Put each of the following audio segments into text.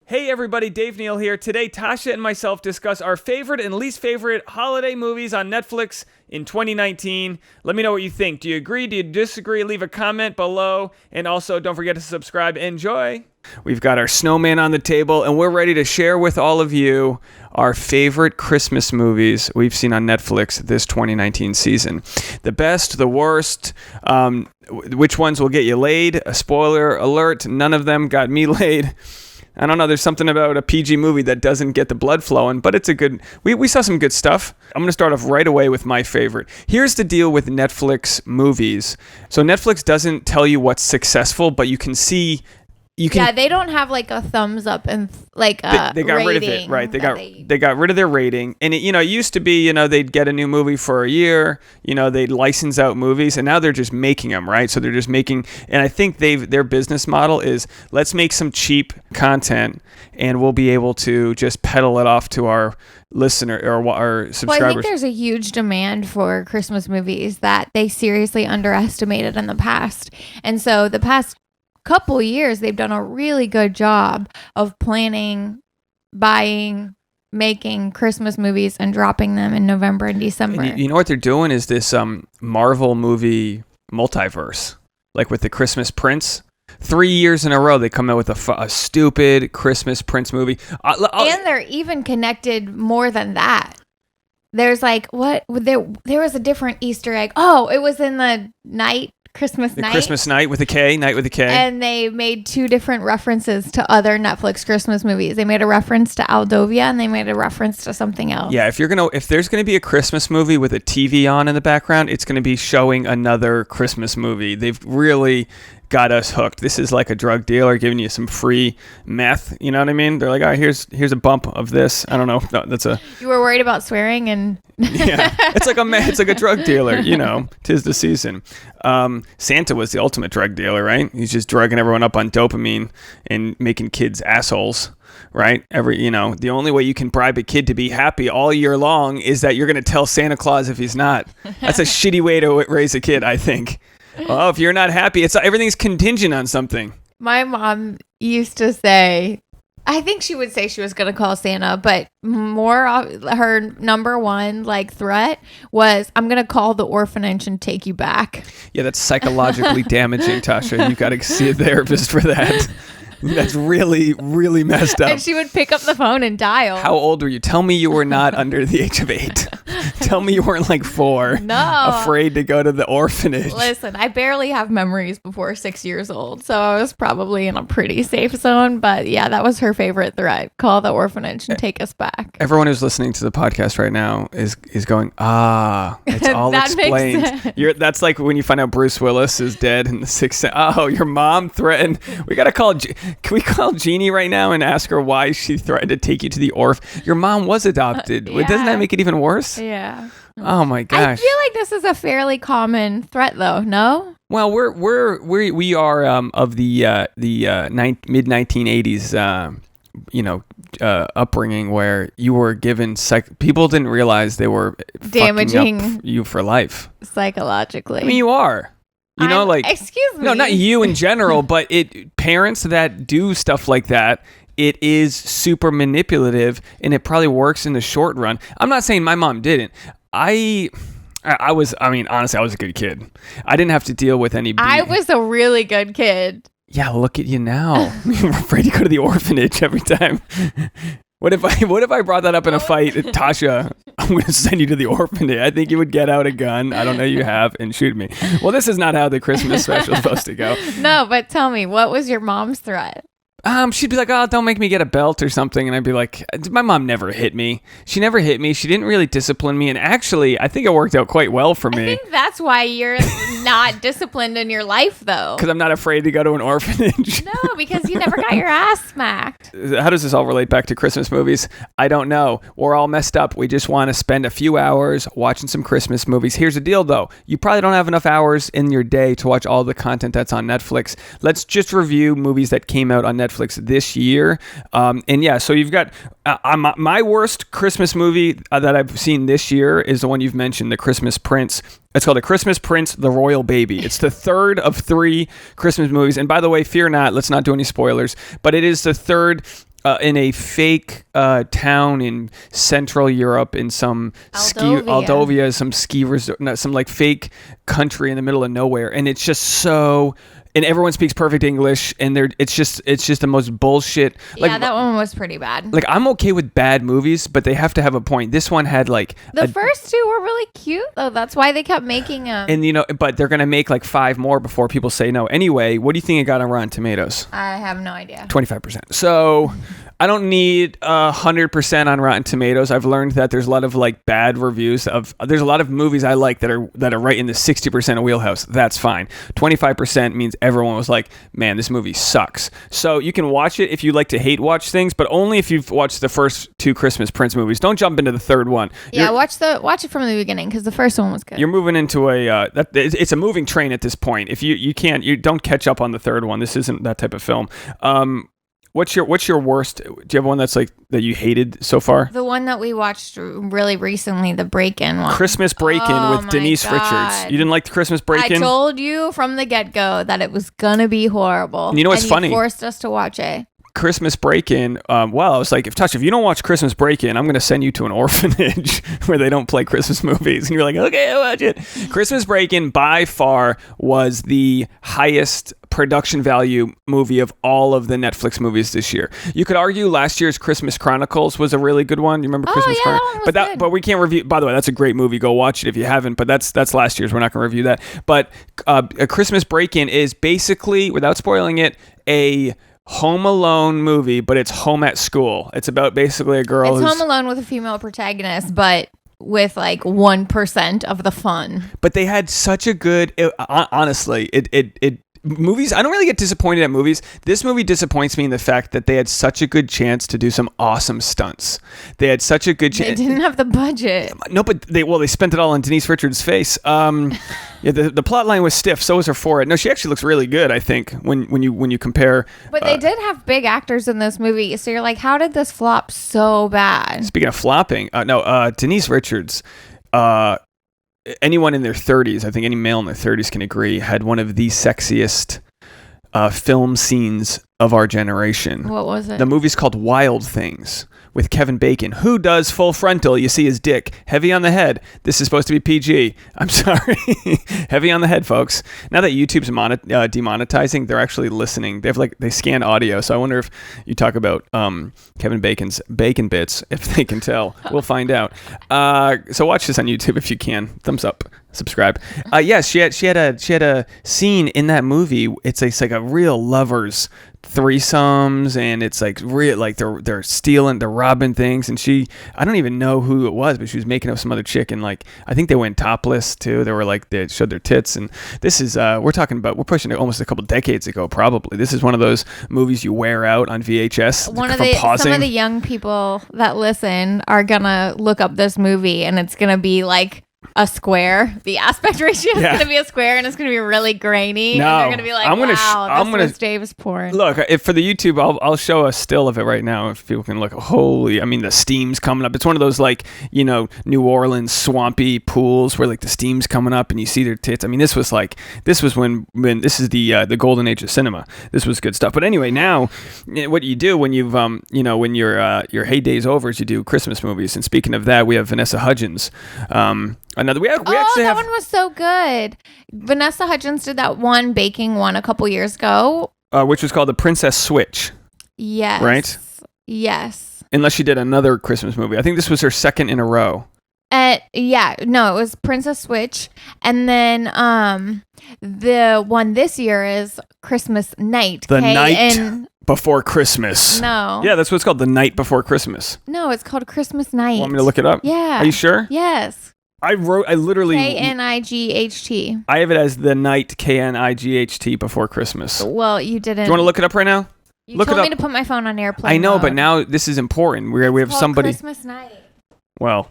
Hey everybody, Dave Neal here. Today, Tasha and myself discuss our favorite and least favorite holiday movies on Netflix in 2019. Let me know what you think. Do you agree? Do you disagree? Leave a comment below. And also, don't forget to subscribe. Enjoy. We've got our snowman on the table, and we're ready to share with all of you our favorite Christmas movies we've seen on Netflix this 2019 season. The best, the worst, which ones will get you laid? A spoiler alert, none of them got me laid. I don't know, there's something about a PG movie that doesn't get the blood flowing, but it's a good... We saw some good stuff. I'm going to start off right away with my favorite. Here's the deal with Netflix movies. So Netflix doesn't tell you what's successful, but you can see... Yeah, they don't have like a thumbs up and like a they got rid of it, right? They got rid of their rating, and it used to be they'd get a new movie for a year, they'd license out movies, and now they're just making them, right? So they're just making, and I think their business model is let's make some cheap content, and we'll be able to just peddle it off to our listener or our subscribers. Well, I think there's a huge demand for Christmas movies that they seriously underestimated in the past, and so the past couple years they've done a really good job of planning, buying, making Christmas movies and dropping them in November and December. And you know what they're doing is this Marvel movie multiverse, like with the Christmas Prince. 3 years in a row they come out with a stupid Christmas Prince movie, and they're even connected more than that. There's like what there was a different Easter egg. Oh, it was in the Christmas Night with a K, Night with a K. And they made two different references to other Netflix Christmas movies. They made a reference to Aldovia and they made a reference to something else. Yeah, if there's gonna be a Christmas movie with a TV on in the background, it's gonna be showing another Christmas movie. They've really got us hooked. This is like a drug dealer giving you some free meth. You know what I mean? They're like, all right, here's a bump of this. I don't know. No, that's a. You were worried about swearing and. Yeah, it's like a drug dealer. Tis the season. Santa was the ultimate drug dealer, right? He's just drugging everyone up on dopamine and making kids assholes. Right? The only way you can bribe a kid to be happy all year long is that you're going to tell Santa Claus if he's not. That's a shitty way to raise a kid, I think. Oh, if you're not happy, everything's contingent on something. My mom used to say, I think she would say she was going to call Santa, but her number one threat was, I'm going to call the orphanage and take you back. Yeah, that's psychologically damaging, Tasha. You got to see a therapist for that. That's really, really messed up. And she would pick up the phone and dial. How old were you? Tell me you were not under the age of 8. Tell me you weren't 4. No. Afraid to go to the orphanage. Listen, I barely have memories before 6 years old, so I was probably in a pretty safe zone. But yeah, that was her favorite threat. Call the orphanage and take us back. Everyone who's listening to the podcast right now is going, it's all explained. That's like when you find out Bruce Willis is dead in The Sixth Sense. Oh, your mom threatened. We got to call... Can we call Jeannie right now and ask her why she threatened to take you to the orph? Your mom was adopted. Yeah. Doesn't that make it even worse? Yeah. Oh my gosh. I feel like this is a fairly common threat, though. No. Well, we are of the mid 1980s. Upbringing where you were given people didn't realize they were damaging fucking up you for life psychologically. I mean, you are. Excuse me. No, not you in general, but parents that do stuff like that, it is super manipulative, and it probably works in the short run. I'm not saying my mom didn't. Honestly, I was a good kid. I didn't have to deal with any beating. I was a really good kid. Yeah, look at you now. You're afraid to go to the orphanage every time. What if I brought that up in a fight? Tasha, I'm going to send you to the orphanage. I think you would get out a gun. I don't know you have and shoot me. Well, this is not how the Christmas special is supposed to go. No, but tell me, what was your mom's threat? She'd be like, oh, don't make me get a belt or something. And I'd be like, my mom never hit me. She never hit me. She didn't really discipline me. And actually, I think it worked out quite well for me. I think that's why you're not disciplined in your life, though. Because I'm not afraid to go to an orphanage. No, because you never got your ass smacked. How does this all relate back to Christmas movies? I don't know. We're all messed up. We just want to spend a few hours watching some Christmas movies. Here's the deal, though. You probably don't have enough hours in your day to watch all the content that's on Netflix. Let's just review movies that came out on Netflix this year. So you've got my worst Christmas movie that I've seen this year is the one you've mentioned, The Christmas Prince. It's called The Christmas Prince, The Royal Baby. It's the third of 3 Christmas movies. And by the way, fear not, let's not do any spoilers, but it is the third in a fake town in Central Europe in some Aldovia. some ski resort, no, some like fake country in the middle of nowhere, and it's just so. And everyone speaks perfect English, and it's just the most bullshit. Like, yeah, that one was pretty bad. Like, I'm okay with bad movies, but they have to have a point. This one had like the first two were really cute, though. That's why they kept making them. And but they're gonna make like 5 more before people say no. Anyway, what do you think it got on Rotten Tomatoes? I have no idea. 25%. So I don't need 100% on Rotten Tomatoes. I've learned that there's a lot of like bad reviews there's a lot of movies I like that are right in the 60% of wheelhouse. That's fine. 25% means everyone was like, man, this movie sucks. So you can watch it if you like to hate watch things, but only if you've watched the first 2 Christmas Prince movies. Don't jump into the third one. Yeah, watch it from the beginning because the first one was good. You're moving into it's a moving train at this point. If you don't catch up on the third one. This isn't that type of film. What's your worst? Do you have one that's like that you hated so far? The one that we watched really recently, the Break-In one. Christmas Break-In with Denise Richards. You didn't like the Christmas Break-In? I told you from the get-go that it was gonna be horrible. And you know what's funny? You forced us to watch it. Christmas Break-In, I was like, if you don't watch Christmas Break-In, I'm going to send you to an orphanage where they don't play Christmas movies. And you're like, okay, I'll watch it. Christmas Break-In by far was the highest production value movie of all of the Netflix movies this year. You could argue last year's Christmas Chronicles was a really good one. You remember Christmas Chronicles? But we can't review. By the way, that's a great movie. Go watch it if you haven't. But that's last year's. We're not going to review that. But a Christmas Break-In is basically, without spoiling it, a Home Alone movie, but it's home at school. It's about basically a girl It's Home Alone with a female protagonist, but with like 1% of the fun. But they had such a good, honestly, movies, I don't really get disappointed at movies. This movie disappoints me in the fact that they had such a good chance to do some awesome stunts. They had such a good chance. They didn't have the budget. No, but they spent it all on Denise Richards' face. Yeah, the plot line was stiff. So was her forehead. No, she actually looks really good, I think, when you compare. But they did have big actors in this movie. So you're like, how did this flop so bad? Speaking of flopping, Denise Richards, anyone in their 30s, I think any male in their 30s can agree, had one of the sexiest film scenes of our generation. What was it? The movie's called Wild Things with Kevin Bacon. Who does full frontal? You see his dick. Heavy on the head. This is supposed to be PG. I'm sorry. Heavy on the head, folks. Now that YouTube's demonetizing, they're actually listening. They scan audio. So I wonder if you talk about Kevin Bacon's bacon bits, if they can tell. We'll find out. So watch this on YouTube if you can. Thumbs up. Subscribe. Yes, she had a scene in that movie. It's like a real lovers threesomes, and it's like real, like they're stealing, they're robbing things, and I don't even know who it was, but she was making up some other chick, and like I think they went topless too. They showed their tits, and this is we're pushing it almost a couple decades ago, probably. This is one of those movies you wear out on VHS. Some of the young people that listen are gonna look up this movie, and it's gonna be like a square. The aspect ratio is going to be a square, and it's going to be really grainy. No, and they're going to be like, wow, this was Dave's porn. Look, if for the YouTube, I'll show a still of it right now if people can look. Holy, I mean, the steam's coming up. It's one of those like, New Orleans swampy pools where like the steam's coming up and you see their tits. I mean, this was when this is the golden age of cinema. This was good stuff. But anyway, now what you do when you've when your heyday's over is you do Christmas movies. And speaking of that, we have Vanessa Hudgens. That one was so good. Vanessa Hudgens did that one baking one a couple years ago, which was called The Princess Switch. Yes. Right? Yes. Unless she did another Christmas movie. I think this was her second in a row. It was Princess Switch, and then the one this year is Christmas Night. The Night Before Christmas. No. Yeah, that's what it's called. The Night Before Christmas. No, it's called Christmas Night. Want me to look it up? Yeah. Are you sure? Yes. I literally Knight. I have it as The Night Knight Before Christmas. Well, you didn't. Do you want to look it up right now? You told me to put my phone on airplane I know, mode. but now this is important. We have somebody. Christmas Night. Well,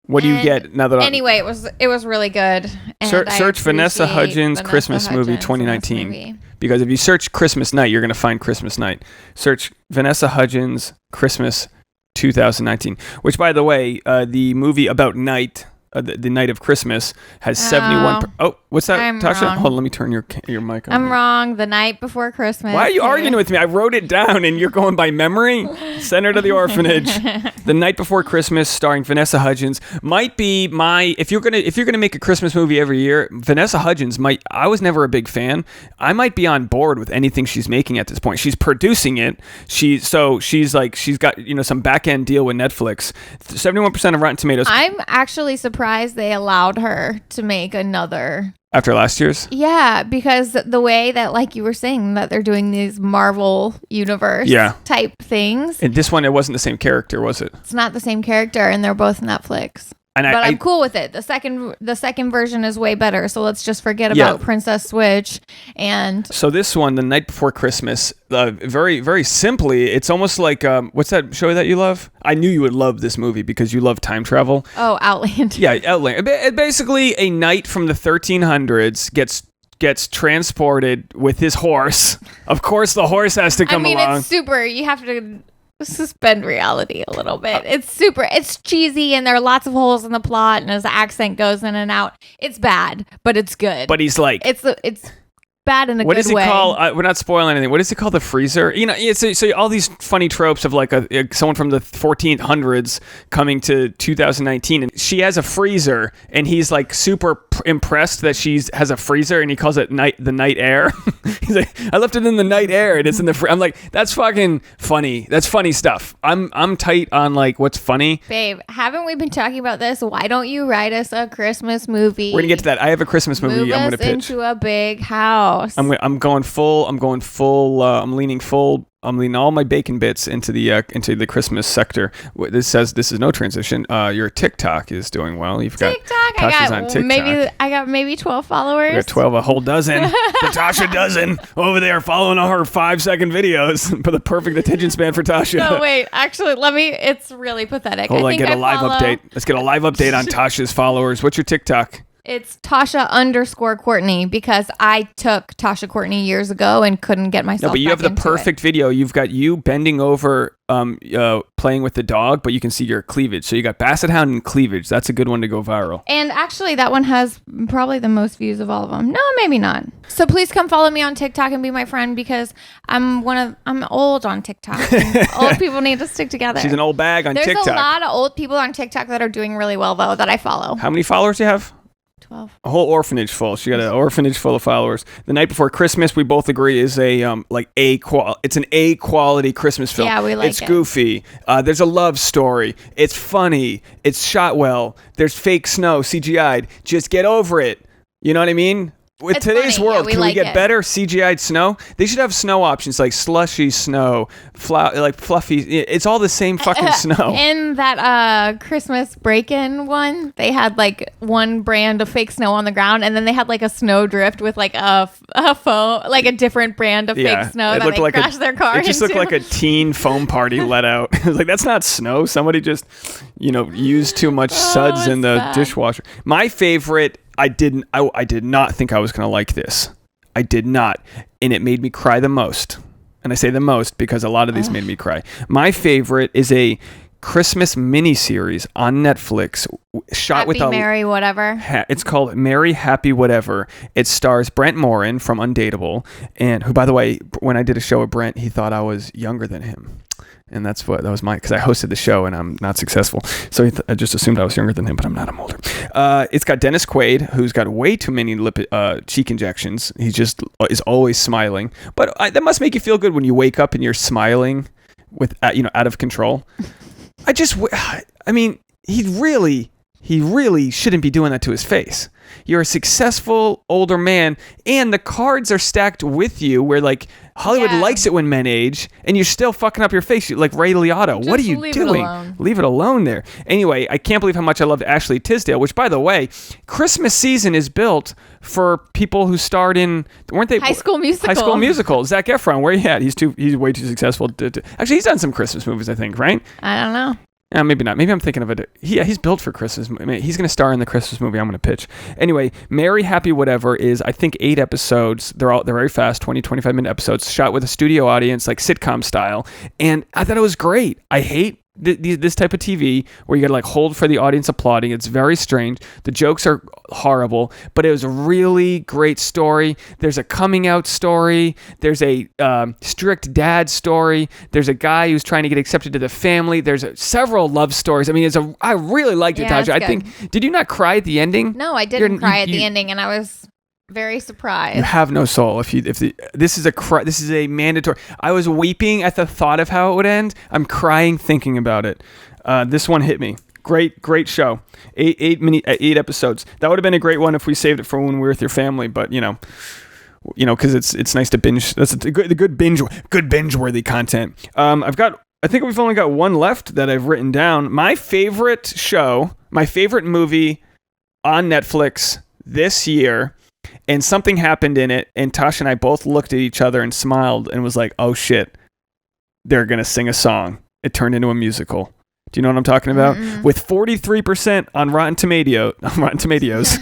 what do you get now that? Anyway, it was really good. Search Vanessa Hudgens Christmas movie 2019 because if you search Christmas Night, you're going to find Christmas Night. Search Vanessa Hudgens Christmas 2019, which by the way, the movie about night the Night of Christmas has 71. Oh, what's that, I'm Tasha? wrong. Hold on, let me turn your mic on. I'm wrong. The Night Before Christmas. Why are you arguing with me? I wrote it down, and you're going by memory. Send her to the orphanage. The Night Before Christmas, starring Vanessa Hudgens, might be my. If you're gonna make a Christmas movie every year, Vanessa Hudgens might. I was never a big fan. I might be on board with anything she's making at this point. She's producing it. She's got some back end deal with Netflix. 71% of Rotten Tomatoes. I'm actually surprised they allowed her to make another. After last year's? Yeah, because the way that, like you were saying, that they're doing these Marvel universe type things. And this one, it wasn't the same character, was it? It's not the same character, and they're both Netflix. But I'm cool with it. The second version is way better. So let's just forget about Princess Switch. And so this one, The Night Before Christmas, very, very simply, it's almost like what's that show that you love? I knew you would love this movie because you love time travel. Oh, Outlander. Yeah, Outlander. Basically, a knight from the 1300s gets transported with his horse. Of course, the horse has to come along. It's super. You have to suspend reality a little bit. It's cheesy, and there are lots of holes in the plot, and his accent goes in and out. It's bad, but it's good. But he's like, it's bad in a good way. What does he call? We're not spoiling anything. What does he call the freezer? So all these funny tropes of like someone from the 1400s coming to 2019, and she has a freezer, and he's like super impressed that she has a freezer, and he calls it the night air. He's like, I left it in the night air, and it's in the. I'm like, that's fucking funny. That's funny stuff. I'm tight on like what's funny. Babe, haven't we been talking about this? Why don't you write us a Christmas movie? We're gonna get to that. I have a Christmas movie. I'm gonna pitch into a big house. I'm going full. I'm leaning full. I'm leaning all my bacon bits into the Christmas sector. This says this is no transition. Your TikTok is doing well. You've got TikTok. I got maybe 12 followers. We got 12, a whole dozen. Tasha dozen over there following all her 5-second videos for the perfect attention span for Tasha. No, wait. Actually, it's really pathetic. Hold on, get a live update. Let's get a live update on Tasha's followers. What's your TikTok? It's Tasha_Courtney because I took Tasha Courtney years ago and couldn't get myself. No, but you have the perfect video. You've got you bending over, playing with the dog, but you can see your cleavage. So you got Basset Hound and cleavage. That's a good one to go viral. And actually, that one has probably the most views of all of them. No, maybe not. So please come follow me on TikTok and be my friend because I'm old on TikTok. Old people need to stick together. She's an old bag on TikTok. There's a lot of old people on TikTok that are doing really well though that I follow. How many followers do you have? 12. A whole orphanage full. She got an orphanage full of followers. The Night Before Christmas, we both agree, is it's an A quality Christmas film. Yeah, we like it. It's goofy. There's a love story. It's funny. It's shot well. There's fake snow, CGI'd. Just get over it. You know what I mean? With it's today's funny. world, we can like we get it. better CGI'd snow? They should have snow options like slushy snow, like fluffy. It's all the same fucking snow. In that Christmas break-in one, they had like one brand of fake snow on the ground, and then they had like a snow drift with like a foam, like a different brand of fake snow that they crashed their car into. It just looked like a teen foam party let out. It was like, that's not snow. Somebody just, used too much suds in the dishwasher. My favorite. I did not think I was going to like this. I did not. And it made me cry the most. And I say the most because a lot of these made me cry. My favorite is a Christmas miniseries on Netflix shot Happy with a Merry whatever. It's called Merry Happy Whatever. It stars Brent Morin from Undateable, and who, by the way, when I did a show with Brent, he thought I was younger than him. And that was because I hosted the show and I'm not successful. So I just assumed I was younger than him, but I'm not. I'm older. It's got Dennis Quaid, who's got way too many cheek injections. He just is always smiling. But that must make you feel good when you wake up and you're smiling with, out of control. He really shouldn't be doing that to his face. You're a successful older man, and the cards are stacked with you where, like, Hollywood likes it when men age, and you're still fucking up your face. You're like Ray Liotta. What are you doing? Leave it alone there. Anyway, I can't believe how much I loved Ashley Tisdale, which, by the way, Christmas season is built for people who starred in, weren't they? High School Musical. High School Musical. Zac Efron, where he at? He's way too successful. Actually, he's done some Christmas movies, I think, right? I don't know. Maybe not. Maybe I'm thinking of it. He's built for Christmas. He's going to star in the Christmas movie I'm going to pitch. Anyway, Merry Happy Whatever is, I think, 8 episodes. They're very fast, 20, 25-minute episodes, shot with a studio audience, like sitcom style. And I thought it was great. I hate this type of TV where you gotta like hold for the audience applauding. It's very strange. The jokes are horrible, but it was a really great story. There's a coming out story. There's a strict dad story. There's a guy who's trying to get accepted to the family. There's several love stories. I mean, I really liked it, Tasha. I think. Did you not cry at the ending? No, I didn't cry at the ending, and I was very surprised. You have no soul. This is a mandatory. I was weeping at the thought of how it would end. I'm crying thinking about it. This one hit me. Great show. Eight episodes. That would have been a great one if we saved it for when we were with your family. But because it's nice to binge. That's the good binge worthy content. I think we've only got one left that I've written down. My favorite show, my favorite movie on Netflix this year. And something happened in it, and Tasha and I both looked at each other and smiled and was like, oh shit, they're going to sing a song. It turned into a musical. Do you know what I'm talking about? Mm-mm. With 43% on Rotten Tomatoes,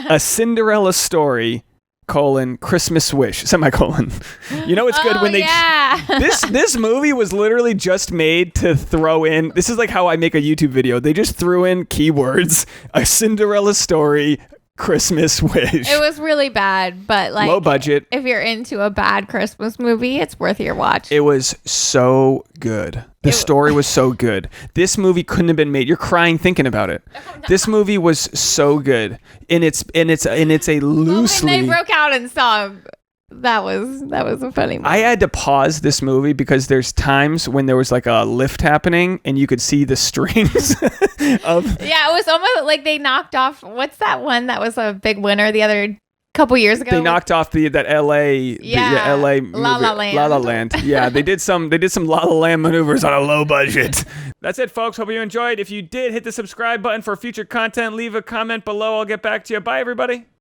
a Cinderella story, Christmas Wish, semicolon. You know it's good when they... Yeah. This movie was literally just made to throw in... This is like how I make a YouTube video. They just threw in keywords, a Cinderella story... Christmas Wish. It was really bad, but like low budget. If you're into a bad Christmas movie, it's worth your watch. It was so good. The story was so good. This movie couldn't have been made. You're crying thinking about it. Oh, no. This movie was so good, and it's a loosely. When they broke out in song. That was a funny movie. I had to pause this movie because there's times when there was like a lift happening and you could see the strings of... Yeah, it was almost like they knocked off... What's that one that was a big winner the other couple years ago? They knocked off that LA... Yeah, LA movie, La La Land. La La Land. Yeah, they did some La La Land maneuvers on a low budget. That's it, folks. Hope you enjoyed. If you did, hit the subscribe button for future content. Leave a comment below. I'll get back to you. Bye, everybody.